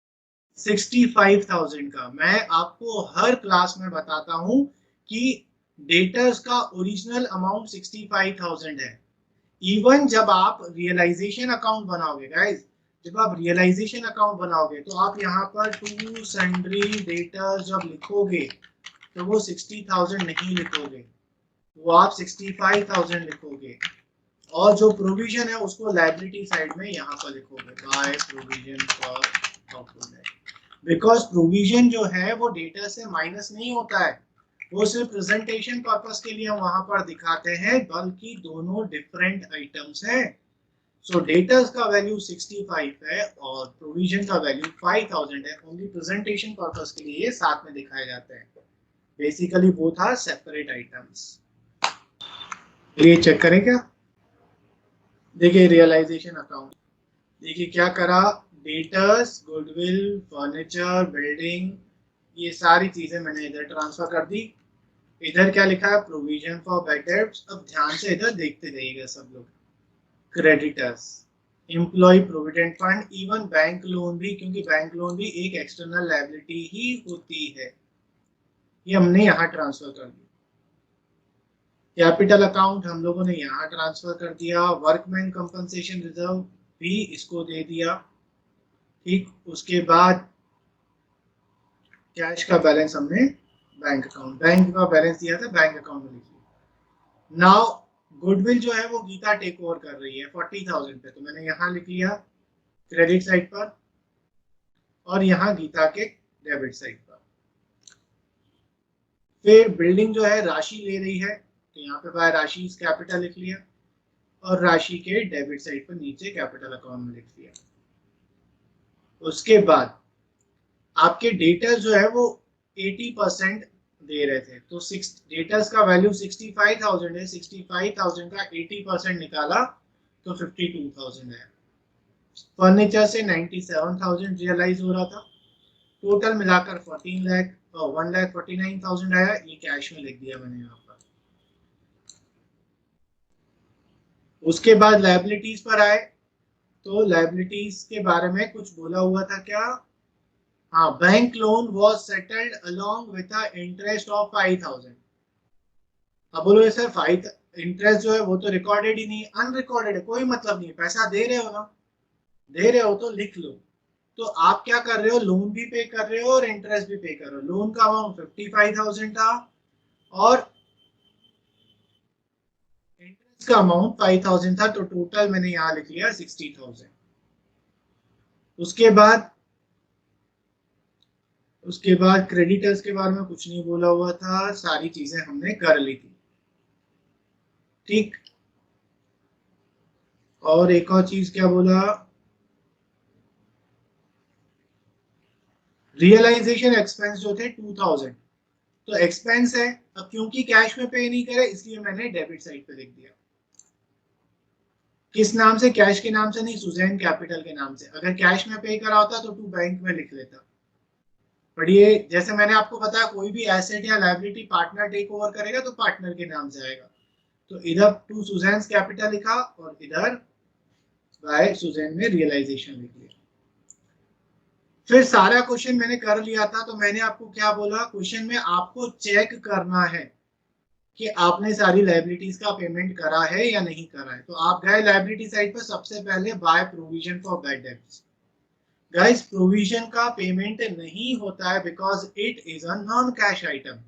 65,000 का। मैं आपको हर क्लास में बताता हूं कि डेटर्स का ओरिजिनल अमाउंट 65,000 है। इवन जब आप रियलाइजेशन अकाउंट बनाओगे गाइस, जब आप रियलाइजेशन अकाउंट बनाओगे तो आप यहाँ पर टू सन्ड्री डेटर्स जब लिखोगे तो वो 60,000 नहीं लिखोगे, वो आप 65,000 लिखोगे। और जो प्रोविजन है उसको लायबिलिटी साइड में यहाँ पर लिखोगे, by provision for component. Because provision जो है वो डेटा से माइनस नहीं होता है, वो सिर्फ प्रेजेंटेशन पर्पस के लिए हम वहां पर दिखाते हैं, बल्कि दोनों डिफरेंट आइटम्स हैं। सो डेटर्स का वैल्यू 65 है और प्रोविजन का वैल्यू 5000 है। ओनली प्रेजेंटेशन पर्पस के लिए ये साथ में दिखाए जाते हैं। बेसिकली वो था सेपरेट आइटम्स। ये चेक करें क्या? देखिए रियलाइजेशन अकाउंट, देखिए क्या करा, डेटर्स, गुडविल, फर्नीचर, बिल्डिंग, ये सारी चीजें मैंने इधर ट्रांसफर कर दी। इधर क्या लिखा है? Provision for bad debts. अब ध्यान से इधर देखते जाइएगा सब लोग। Creditors, employ provident fund, even bank loan भी, क्योंकि बैंक लोन भी एक एक्सटर्नल लायबिलिटी ही होती है, ये हमने यहाँ ट्रांसफर कर दिया। कैपिटल अकाउंट हम लोगों ने यहाँ ट्रांसफर कर दिया। वर्कमैन कंपनसेशन रिजर्व भी इसको दे दिया। ठीक, उसके बाद कैश का बैलेंस हमने बैंक का बैलेंस दिया था, बैंक अकाउंट में लिख लिया। नाउ गुडविल जो है वो गीता टेक ओवर कर रही है 40,000 पे, तो मैंने यहाँ लिख लिया क्रेडिट साइड पर और यहाँ गीता के डेबिट साइड पर। फिर बिल्डिंग जो है राशि ले रही है, तो यहाँ पे बाय राशि कैपिटल लिख लिया और राशि के डेबिट साइड पर नीचे कैपिटल अकाउंट में लिख लिया। उसके बाद आपके डेटर्स जो है वो 80% दे रहे थे, तो डेटर्स का वैल्यू 65,000 है, 65,000 का 80% निकाला तो 52,000 है। फर्नीचर से 97,000 रियलाइज हो रहा था, टोटल मिलाकर 1,49,000 आया, ये कैश में लिख दिया मैंने यहाँ पर। उसके बाद लायबिलिटीज पर आए, तो लायबिलिटीज के बारे में कुछ बोला हुआ था क्या? हाँ, bank loan was settled along with interest of 5,000। अब बोलो सर 5 इंटरेस्ट जो है वो तो रिकॉर्डेड ही नहीं, अनरिकॉर्डेड है, कोई मतलब नहीं, पैसा दे रहे हो ना, दे रहे हो तो लिख लो। तो आप क्या कर रहे हो, लोन भी पे कर रहे हो और इंटरेस्ट भी पे कर रहे हो। लोन का अमाउंट 55,000 था और इंटरेस्ट का अमाउंट 5,000 था, तो टोटल मैंने यहाँ लिख लिया 60,000। उसके बाद क्रेडिटर्स के बारे में कुछ नहीं बोला हुआ था, सारी चीजें हमने कर ली थी। ठीक, और एक और चीज क्या बोला, रियलाइजेशन एक्सपेंस जो थे 2,000, तो एक्सपेंस है। अब क्योंकि कैश में पे नहीं करे इसलिए मैंने डेबिट साइड पे लिख दिया। किस नाम से? कैश के नाम से नहीं, सुजैन कैपिटल के नाम से। अगर कैश में पे करा होता तो टू बैंक में लिख लेता। बट ये जैसे मैंने आपको बताया, कोई भी एसेट या लायबिलिटी पार्टनर टेक ओवर करेगा तो पार्टनर के नाम से आएगा, तो इधर टू सुजैन कैपिटल लिखा और इधर बाय सुजैन में रियलाइजेशन लिख लिया। फिर सारा क्वेश्चन मैंने कर लिया था, तो मैंने आपको क्या बोला, क्वेश्चन में आपको चेक करना है कि आपने सारी लायबिलिटीज का पेमेंट करा है या नहीं करा है। तो आप गए लायबिलिटी साइड पर, सबसे पहले by provision for bad debts. Guys, provision का पेमेंट नहीं होता है because it is a non cash item.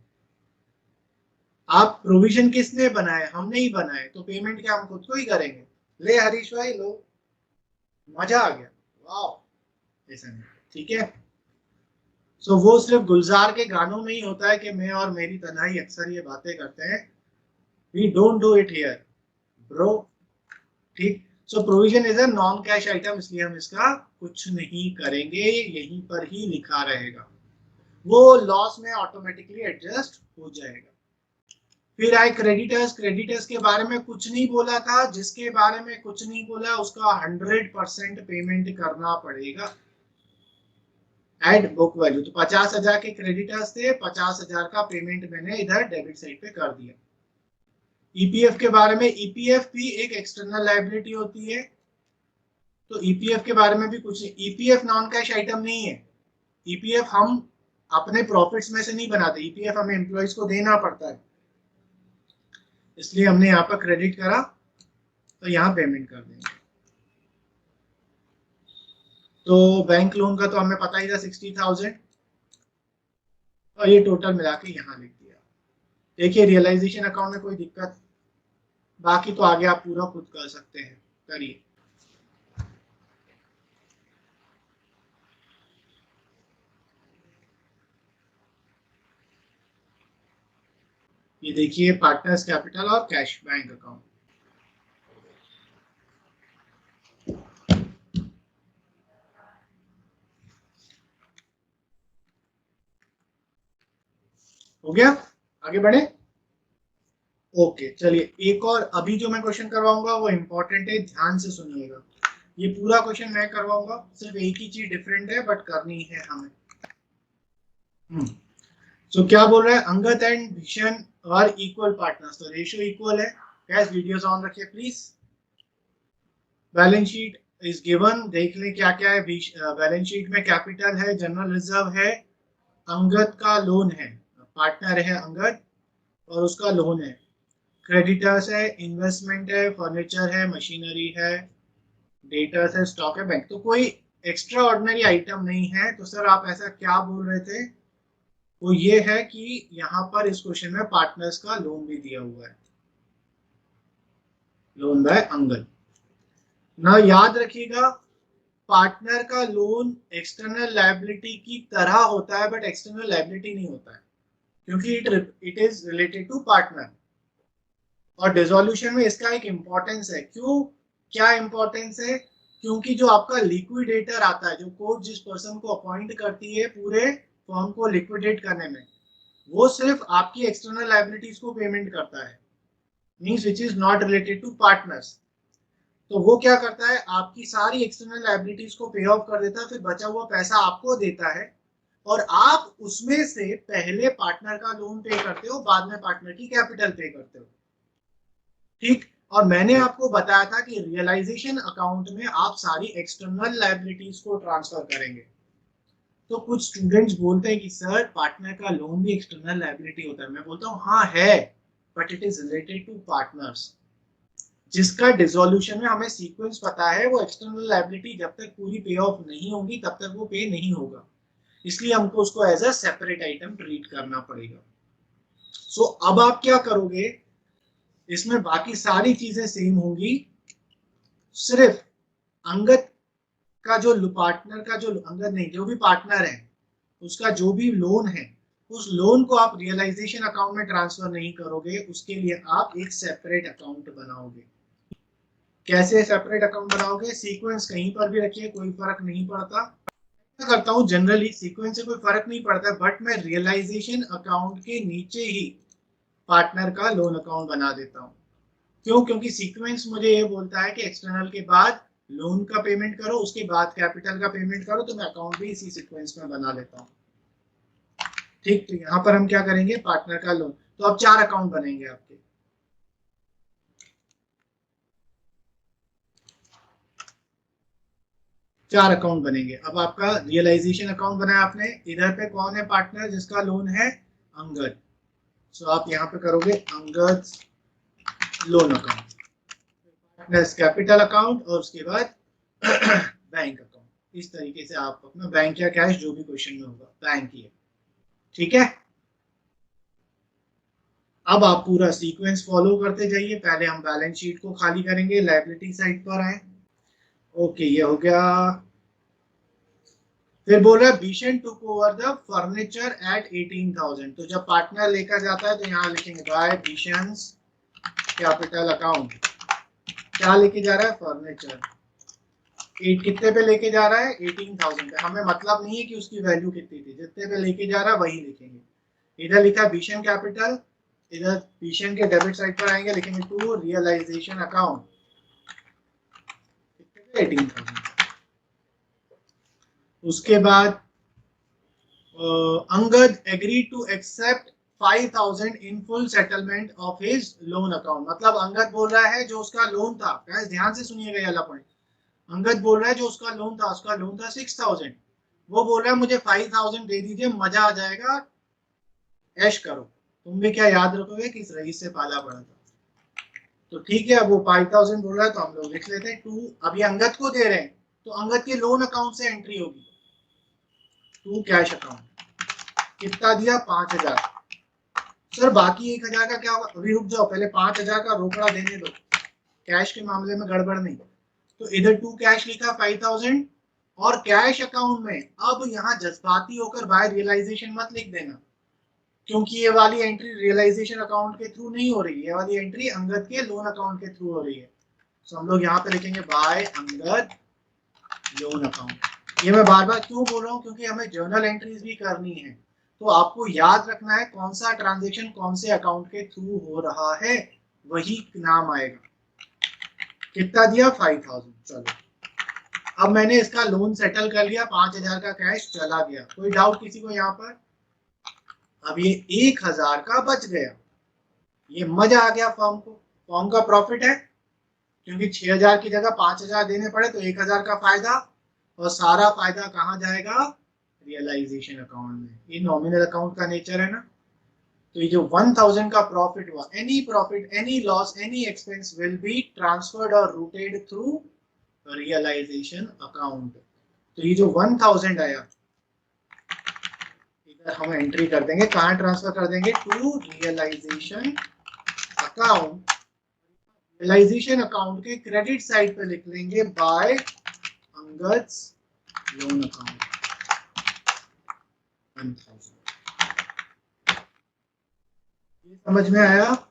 आप प्रोविजन किसने बनाए? हमने ही बनाए, तो पेमेंट क्या हम खुद को ही करेंगे? ले हरीश भाई लो, मजा आ गया, वाह, ऐसा नहीं, ठीक है। सो वो सिर्फ गुलजार के गानों में ही होता है कि मैं और मेरी तन्हाई अक्सर ये बातें करते हैं। We don't do it here bro, ठीक। So provision is a non cash item, इसलिए हम इसका कुछ नहीं करेंगे, यहीं पर ही लिखा रहेगा, वो लॉस में ऑटोमेटिकली एडजस्ट हो जाएगा। फिर आए क्रेडिटर्स। क्रेडिटर्स के बारे में कुछ नहीं बोला था, जिसके बारे में कुछ नहीं बोला उसका 100% पेमेंट करना पड़ेगा एट बुक वैल्यू। तो 50,000 के क्रेडिटर्स थे, 50,000 का पेमेंट मैंने इधर डेबिट साइड पे कर दिया। ईपीएफ के बारे में, ईपीएफ भी एक एक्सटर्नल लायबिलिटी होती है, तो ईपीएफ के बारे में भी कुछ नहीं। ईपीएफ नॉन कैश आइटम नहीं है, ईपीएफ हम अपने प्रॉफिट्स में से नहीं बनाते, ईपीएफ हमें एम्प्लॉइज को देना पड़ता है, इसलिए हमने यहाँ पर क्रेडिट करा, तो यहाँ पेमेंट कर देंगे। तो बैंक लोन का तो हमें पता ही था 60,000, और ये टोटल मिला के यहाँ लिख दिया। देखिए रियलाइजेशन अकाउंट में कोई दिक्कत, बाकी तो आगे आप पूरा खुद कर सकते हैं, करिए। ये देखिए पार्टनर्स कैपिटल और कैश बैंक अकाउंट। हो गया, आगे बढ़े। ओके चलिए, एक और अभी जो मैं क्वेश्चन करवाऊंगा वो इंपॉर्टेंट है, ध्यान से सुनिएगा। ये पूरा क्वेश्चन मैं करवाऊंगा, सिर्फ एक ही चीज डिफरेंट है बट करनी है हमें। तो क्या बोल रहा है, अंगद एंड भीषण आर इक्वल पार्टनर्स, तो रेशियो इक्वल है। गैस वीडियोस ऑन रखिए please. Balance sheet is given, देख लें क्या क्या है। बैलेंस शीट में कैपिटल है, जनरल रिजर्व है, अंगद का लोन है, पार्टनर है अंगद और उसका लोन है, क्रेडिटर्स है, इन्वेस्टमेंट है, फर्नीचर है, मशीनरी है, डेटर्स है, स्टॉक है, बैंक। तो कोई एक्स्ट्रा ऑर्डिनरी आइटम नहीं है। तो सर आप ऐसा क्या बोल रहे थे? वो ये है कि यहाँ पर इस क्वेश्चन में पार्टनर्स का लोन भी दिया हुआ है, लोन बाय अंगद ना। याद रखिएगा, पार्टनर का लोन एक्सटर्नल लायबिलिटी की तरह होता है बट एक्सटर्नल लायबिलिटी नहीं होता है, क्योंकि it is related to partner. और डिसोल्यूशन में इसका एक इंपॉर्टेंस है। क्यों, क्या इंपॉर्टेंस है? क्योंकि जो आपका लिक्विडेटर आता है, जो कोर्ट जिस पर्सन को अपॉइंट करती है पूरे फर्म को लिक्विडेट करने में, वो सिर्फ आपकी एक्सटर्नल लायबिलिटीज को पेमेंट करता है, means which is not related to partners. तो वो क्या करता है, आपकी सारी एक्सटर्नल लायबिलिटीज को पे ऑफ कर देता है, फिर बचा हुआ पैसा आपको देता है और आप उसमें से पहले पार्टनर का लोन पे करते हो, बाद में पार्टनर की कैपिटल पे करते हो। ठीक। और मैंने आपको बताया था कि रियलाइजेशन अकाउंट में आप सारी एक्सटर्नल लायबिलिटीज को ट्रांसफर करेंगे। तो कुछ स्टूडेंट्स बोलते हैं कि सर पार्टनर का लोन भी एक्सटर्नल लायबिलिटी होता है। मैं बोलता हूँ हाँ है, but it is related to partners. जिसका डिसोल्यूशन में हमें सीक्वेंस पता है, वो एक्सटर्नल लायबिलिटी जब तक पूरी पे ऑफ नहीं होगी तब तक वो पे नहीं होगा, इसलिए हमको उसको as a separate item treat करना पड़ेगा। सो अब आप क्या करोगे, इसमें बाकी सारी चीजें सेम होंगी, सिर्फ अंगद का जो पार्टनर का जो अंगद नहीं, जो भी पार्टनर है उसका जो भी लोन है, उस लोन को आप रियलाइजेशन अकाउंट में ट्रांसफर नहीं करोगे, उसके लिए आप एक सेपरेट अकाउंट बनाओगे। कैसे सेपरेट अकाउंट बनाओगे? सीक्वेंस कहीं पर भी रखिए, कोई फर्क नहीं पड़ता। मैं करता हूँ जनरली सीक्वेंस से कोई फर्क नहीं पड़ता, बट मैं रियलाइजेशन अकाउंट के नीचे ही पार्टनर का लोन अकाउंट बना देता हूँ। क्यों? क्योंकि सीक्वेंस मुझे ये बोलता है कि एक्सटर्नल के बाद लोन का पेमेंट करो, उसके बाद कैपिटल का पेमेंट करो, तो मैं अकाउंट भी इसी सीक्वेंस में बना लेता हूँ। ठीक। तो यहाँ पर हम क्या करेंगे, पार्टनर का लोन। तो अब 4 अकाउंट बनेंगे आपके। चार अकाउंट बनेंगे। अब आपका रियलाइजेशन अकाउंट बनाया आपने, इधर पे कौन है पार्टनर जिसका लोन है? अंगद। सो आप यहाँ पे करोगे Angad loan account, capital account और उसके बाद बैंक अकाउंट। इस तरीके से आप अपना बैंक या कैश जो भी क्वेश्चन में होगा, बैंक ही है। ठीक है। अब आप पूरा सीक्वेंस फॉलो करते जाइए। पहले हम बैलेंस शीट को खाली करेंगे, लायबिलिटी साइड पर आए। ओके, ये हो गया। फिर बोल रहा है Bhishan took over the furniture at 18,000। तो जब पार्टनर लेकर जाता है तो यहाँ लिखेंगे बाय भीषण कैपिटल अकाउंट। क्या लेके जा रहा है? फर्नीचर। कितने पे लेके जा रहा है? 18,000 पे। हमें मतलब नहीं है कि उसकी वैल्यू कितनी थी, जितने पे लेके जा रहा है वही लिखेंगे। इधर लिखा भीषण कैपिटल, इधर भीषण के डेबिट साइड पर आएंगे, लिखेंगे टू रियलाइजेशन अकाउंट, 18,000। उसके बाद Angad agree to accept 5,000 in full settlement of his loan account. मतलब अंगद बोल रहा है जो उसका लोन था, ध्यान से सुनिएगा ये वाला पॉइंट। अंगद बोल रहा है जो उसका लोन था, 6,000, वो बोल रहा है मुझे 5,000 दे दीजिए, मजा आ जाएगा, ऐश करो। तुम भी क्या याद रखोगे कि इस रईस से पाला पड़ा था। तो ठीक है, अब वो 5,000 बोल रहा है तो हम लोग लिख लेते हैं टू। अभी अंगद को दे रहे हैं तो अंगद के लोन अकाउंट से एंट्री होगी, टू कैश अकाउंट। कितना दिया? 5,000। सर बाकी 1,000 का क्या होगा? अभी रुक जाओ, पहले 5,000 का रोकड़ा देने दो, कैश के मामले में गड़बड़ नहीं। तो इधर टू कैश लिखा 5,000 और कैश अकाउंट में। अब यहाँ जज्बाती होकर बाय रियलाइजेशन मत लिख देना, क्योंकि ये वाली एंट्री रियलाइजेशन अकाउंट के थ्रू नहीं हो रही है, ये वाली एंट्री अंगद के लोन अकाउंट के थ्रू हो रही है। तो हम लोग यहाँ पे लिखेंगे बाय अंगद लोन अकाउंट। ये मैं बार बार क्यों बोल रहा हूँ? क्योंकि हमें जर्नल एंट्रीज भी करनी है, तो आपको याद रखना है कौन सा ट्रांजेक्शन कौन से अकाउंट के थ्रू हो रहा है, वही नाम आएगा। कितना दिया? 5,000। चलो, अब मैंने इसका लोन सेटल कर लिया, 5,000 का कैश चला गया। कोई डाउट किसी को यहाँ पर? अब ये 1,000 का बच गया, ये मजा आ गया फर्म को, फर्म का प्रॉफिट है। क्योंकि 6,000 की जगह 5,000 देने पड़े तो 1,000 का फायदा, और सारा फायदा कहाँ जाएगा? रियलाइजेशन अकाउंट में। ये नॉमिनल अकाउंट का नेचर है ना। तो ये जो 1,000 का प्रॉफिट हुआ, any profit, any loss, any expense will be transferred और रूटेड थ्रू रियलाइजेशन अकाउंट। तो ये जो 1,000 आया, इधर हम एंट्री कर देंगे, कहाँ ट्रांसफर कर देंगे? To realization account. Realization account के क्रेडिट साइड पे लिख लेंगे बाय अंगद्स लोन अकाउंट 1,000। ये समझ में आया?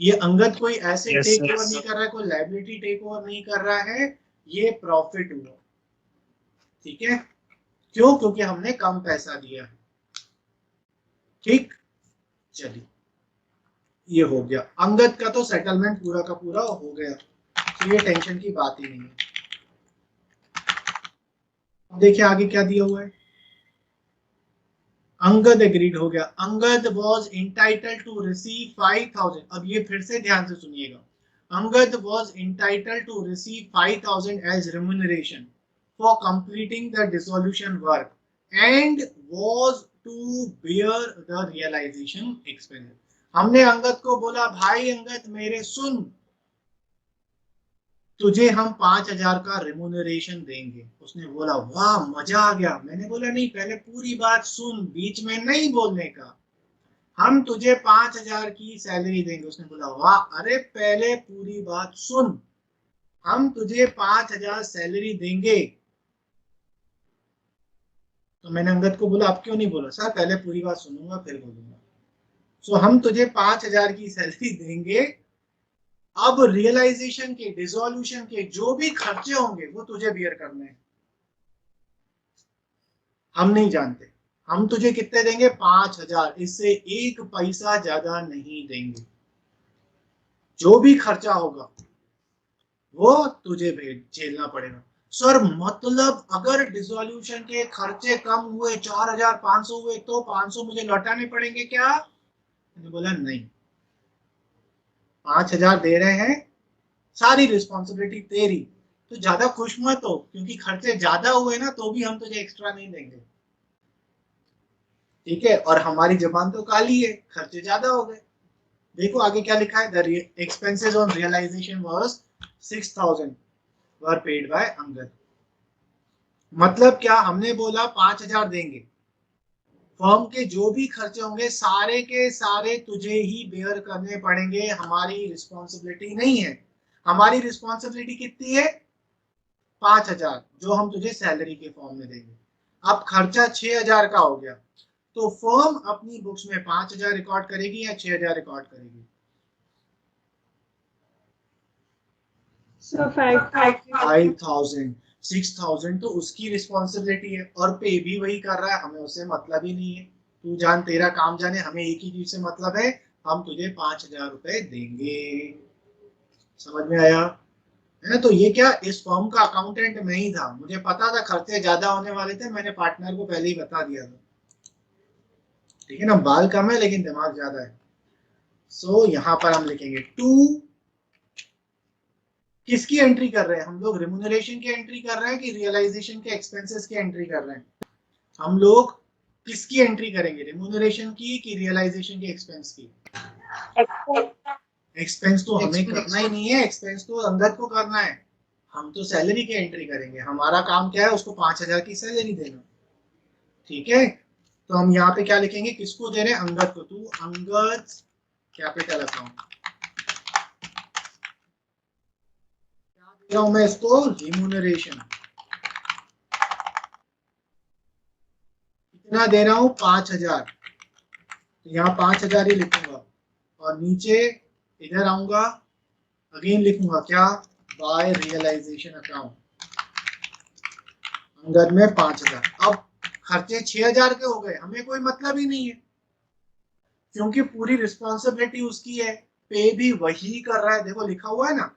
ये अंगद कोई ऐसे Yes, टेक sir. ओवर नहीं कर रहा है, कोई लायबिलिटी टेक ओवर नहीं कर रहा है, ये प्रॉफिट हुआ। ठीक है, क्यों? क्योंकि हमने कम पैसा दिया है। ठीक, चलिए ये हो गया। अंगद का तो सेटलमेंट पूरा का पूरा हो गया, तो ये टेंशन की बात ही नहीं है। अब देखिए आगे क्या दिया हुआ है। अंगद एग्रीड हो गया। Angad was entitle to receive 5,000। अब ये फिर से ध्यान से सुनिएगा। Angad was entitle to receive 5,000 as remuneration for completing the dissolution work and was to bear the realization expense. हमने अंगद को बोला, भाई अंगद मेरे सुन, तुझे हम 5,000 का रेम्यूनरेशन देंगे। उसने बोला वाह मजा आ गया। मैंने बोला नहीं, पहले पूरी बात सुन, बीच में नहीं बोलने का। हम तुझे 5,000 की सैलरी देंगे। उसने बोला वाह, अरे पहले पूरी बात सुन, हम तुझे 5,000 सैलरी देंगे। तो मैंने अंगद को बोला अब क्यों नहीं बोला? सर पहले पूरी बात सुनूंगा फिर बोलूंगा। सो हम तुझे 5,000 की सैलरी देंगे। अब रियलाइजेशन के, डिसोल्यूशन के जो भी खर्चे होंगे वो तुझे बियर करने हैं। हम नहीं जानते। हम तुझे कितने देंगे? 5,000। इससे एक पैसा ज्यादा नहीं देंगे। जो भी खर्चा होगा वो तुझे झेलना पड़ेगा। सर मतलब अगर डिसोल्यूशन के खर्चे कम हुए, 4,500 हुए, तो 500 मुझे लौटाने पड़ेंगे क्या? मैंने बोला नहीं, 5,000 दे रहे हैं, सारी रिस्पॉन्सिबिलिटी तेरी। तो ज्यादा खुश मत हो, क्योंकि खर्चे ज्यादा हुए ना तो भी हम तुझे एक्स्ट्रा नहीं देंगे। ठीक है, और हमारी जबान तो काली है, खर्चे ज्यादा हो गए। देखो आगे क्या लिखा है, the expenses on realization was 6,000 were paid by Angad. मतलब क्या? हमने बोला 5,000 देंगे, फर्म के जो भी खर्चे होंगे सारे के सारे तुझे ही बेयर करने पड़ेंगे, हमारी रिस्पॉन्सिबिलिटी नहीं है। हमारी रिस्पॉन्सिबिलिटी कितनी है? 5,000, जो हम तुझे सैलरी के फॉर्म में देंगे। अब खर्चा 6,000 का हो गया, तो फर्म अपनी बुक्स में 5,000 रिकॉर्ड करेगी या 6,000 रिकॉर्ड करेगी? 5,000। 6,000 तो उसकी रिस्पॉन्सिबिलिटी है, और पे भी वही कर रहा है, हमें उससे मतलब ही नहीं है। तू जान तेरा काम जाने, हमें एक ही चीज से मतलब है, हम तुझे 5,000 रुपए देंगे। समझ में आया है ना? तो ये क्या, इस फर्म का अकाउंटेंट मैं ही था, मुझे पता था खर्चे ज्यादा होने वाले थे, मैंने पार्टनर को पहले ही बता दिया था। ठीक है ना, बाल कम है लेकिन दिमाग ज्यादा है। सो यहाँ पर हम लिखेंगे टू, किसकी एंट्री कर रहे हैं हम लोग? रेम्यूनरेशन की एंट्री कर रहे हैं कि रियलाइजेशन के एक्सपेंसेस की एंट्री कर रहे हैं? हम लोग किसकी एंट्री करेंगे, रेम्यूनरेशन की कि रियलाइजेशन के एक्सपेंस की? एक्सपेंस तो हमें करना ही नहीं है, एक्सपेंस तो अंगद को करना है। हम तो सैलरी की एंट्री करेंगे, हमारा काम क्या है? उसको 5,000 की सैलरी देना। ठीक है, तो हम यहाँ पे क्या लिखेंगे, किसको दे रहे हैं? अंगद को। तू अंगद कैपिटल अकाउंट, क्या दे रहा हूं मैं इसको? रिम्यूनरेशन। कितना दे रहा हूं? 5,000। तो यहाँ 5,000 ही लिखूंगा, और नीचे इधर आऊंगा, अगेन लिखूंगा क्या? बाय रियलाइजेशन अकाउंट, अंगद में 5,000। अब खर्चे 6,000 के हो गए, हमें कोई मतलब ही नहीं है, क्योंकि पूरी रिस्पॉन्सिबिलिटी उसकी है, पे भी वही कर रहा है। देखो लिखा हुआ है ना,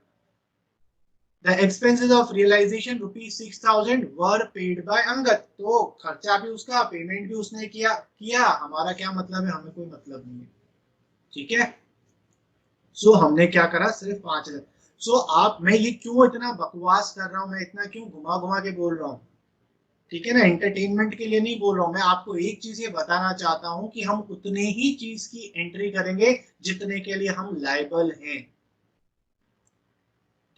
the expenses of realization ₹6,000 were paid by Angad. तो खर्चा भी उसका, पेमेंट भी उसने किया। हमारा क्या मतलब है? हमें कोई मतलब नहीं है। ठीक है, सो हमने क्या करा? सिर्फ 5,000। सो आप, मैं ये क्यों इतना बकवास कर रहा हूँ, मैं इतना क्यों घुमा घुमा के बोल रहा हूँ, ठीक है ना, एंटरटेनमेंट के लिए नहीं बोल रहा हूँ मैं, आपको एक चीज ये बताना चाहता हूँ कि हम उतने ही चीज की एंट्री करेंगे जितने के लिए हम लायबल हैं,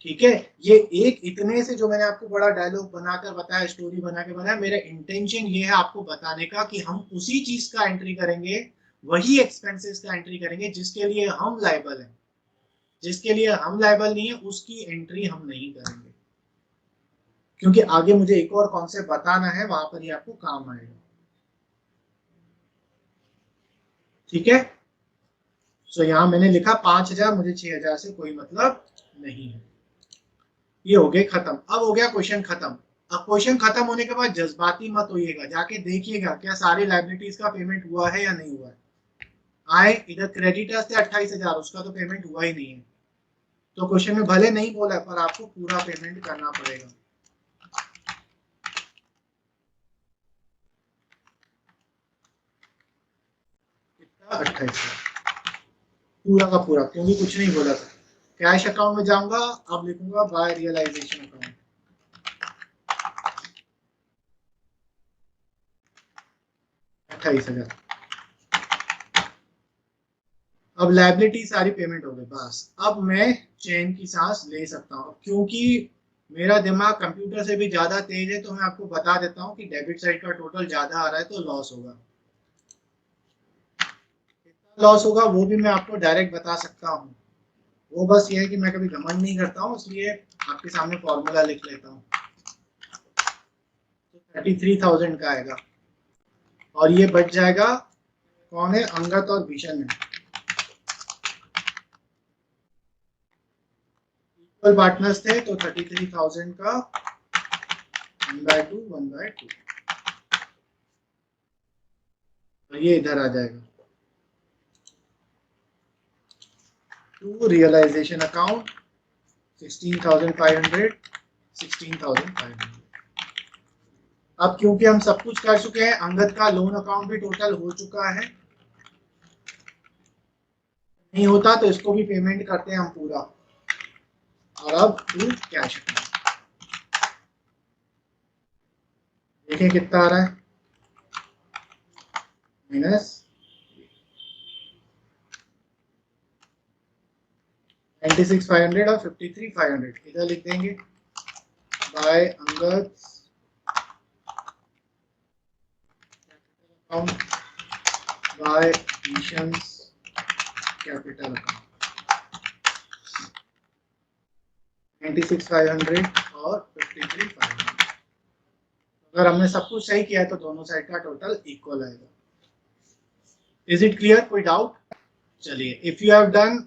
ठीक है। ये एक इतने से जो मैंने आपको बड़ा डायलॉग बनाकर बताया, स्टोरी बना के बनाया, मेरा इंटेंशन ये है आपको बताने का कि हम उसी चीज का एंट्री करेंगे, वही एक्सपेंसेस का एंट्री करेंगे जिसके लिए हम लायबल हैं, जिसके लिए हम लायबल नहीं है उसकी एंट्री हम नहीं करेंगे, क्योंकि आगे मुझे एक और कॉन्सेप्ट बताना है, वहां पर ही आपको काम आएगा, ठीक है। सो यहां मैंने लिखा 5,000, मुझे 6,000 से कोई मतलब नहीं है। ये हो गए खत्म। अब हो गया क्वेश्चन खत्म। अब क्वेश्चन खत्म होने के बाद जज्बाती मत होइएगा, जाके देखिएगा क्या सारी लाइबिलिटीज का पेमेंट हुआ है या नहीं हुआ है। आए इधर क्रेडिटर्स थे 28,000, उसका तो पेमेंट हुआ ही नहीं है, तो क्वेश्चन में भले नहीं बोला पर आपको पूरा पेमेंट करना पड़ेगा। कितना? 28,000 पूरा का पूरा, क्योंकि कुछ नहीं बोला था। कैश अकाउंट में जाऊंगा, अब लिखूंगा बाय रियलाइजेशन अकाउंट, 28,000। अब लायबिलिटी सारी पेमेंट हो गई, बस अब मैं चैन की सांस ले सकता हूँ, क्योंकि मेरा दिमाग कंप्यूटर से भी ज्यादा तेज है, तो मैं आपको बता देता हूँ कि डेबिट साइड का टोटल ज्यादा आ रहा है तो लॉस होगा। कितना लॉस होगा वो भी मैं आपको डायरेक्ट बता सकता हूँ, वो बस ये है कि मैं कभी घमंड नहीं करता हूँ, इसलिए आपके सामने फॉर्मूला लिख लेता हूँ। तो 33,000 का आएगा, और ये बच जाएगा, कौन है, अंगद और भीषण है, इक्वल पार्टनर्स थे, तो 33,000 का 1/2 1/2, तो ये इधर आ जाएगा टू रियलाइजेशन अकाउंट 16,500 16,500। अब क्योंकि हम सब कुछ कर चुके हैं, अंगद का लोन अकाउंट भी टोटल हो चुका है, नहीं होता तो इसको भी पेमेंट करते हैं हम पूरा, और अब टू कैश अकाउंट देखें कितना आ रहा है, माइनस 96,500 और 53,500 इधर लिख देंगे, बाय अंगद अकाउंट बाय मिशंस कैपिटल अकाउंट, 96,500 और 53,500। अगर हमने सब कुछ सही किया है तो दोनों साइड का टोटल इक्वल आएगा। Is it clear? कोई डाउट? चलिए, इफ यू हैव डन,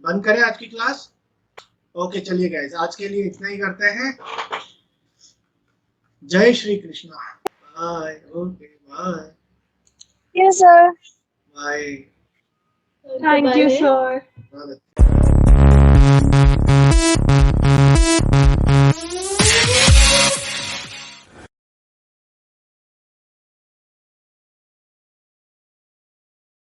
बंद करें आज की क्लास। ओके चलिए गाइस, आज के लिए इतना ही करते हैं। जय Shri Krishna. Bye. Okay bye. Yes, sir. Bye. Thank you, sir. Bye.